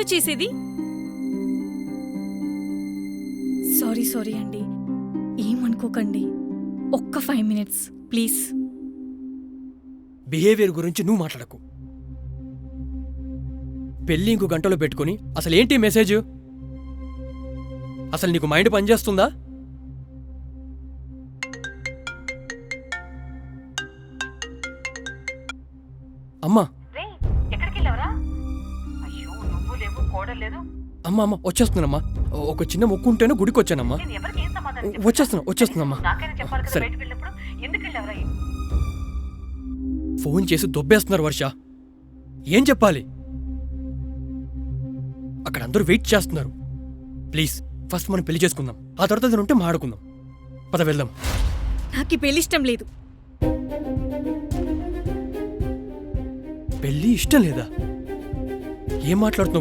Behave చేసేది? Sorry అండి, ఏమనుకోకండి. ఒక్క 5 minutes ప్లీజ్. బిహేవియర్ గురించి నువ్వు మాట్లాడకు. పెళ్ళి ఇంకో గంటలో పెట్టుకుని అసలేంటి మెసేజ్? అసలు నీకు మైండ్ పనిచేస్తుందా? అమ్మా అమ్మా అమ్మ వచ్చేస్తున్నానమ్మా. ఒక చిన్న మొక్కు ఉంటేనే గుడికి వచ్చానమ్మా. వచ్చేస్తున్నామ్మా. సరే, ఫోన్ చేసి దొబ్బేస్తున్నారు వర్ష. ఏం చెప్పాలి? అక్కడ అందరూ వెయిట్ చేస్తున్నారు. ప్లీజ్ ఫస్ట్ మనం పెళ్లి చేసుకుందాం, ఆ తర్వాత ఏదైనా ఉంటే మాట్లాడుకుందాం. పద వెళ్దాం. నాకు ఈ పెళ్లి ఇష్టం లేదు. పెళ్లి ఇష్టం లేదా? ఏం మాట్లాడుతున్నావు?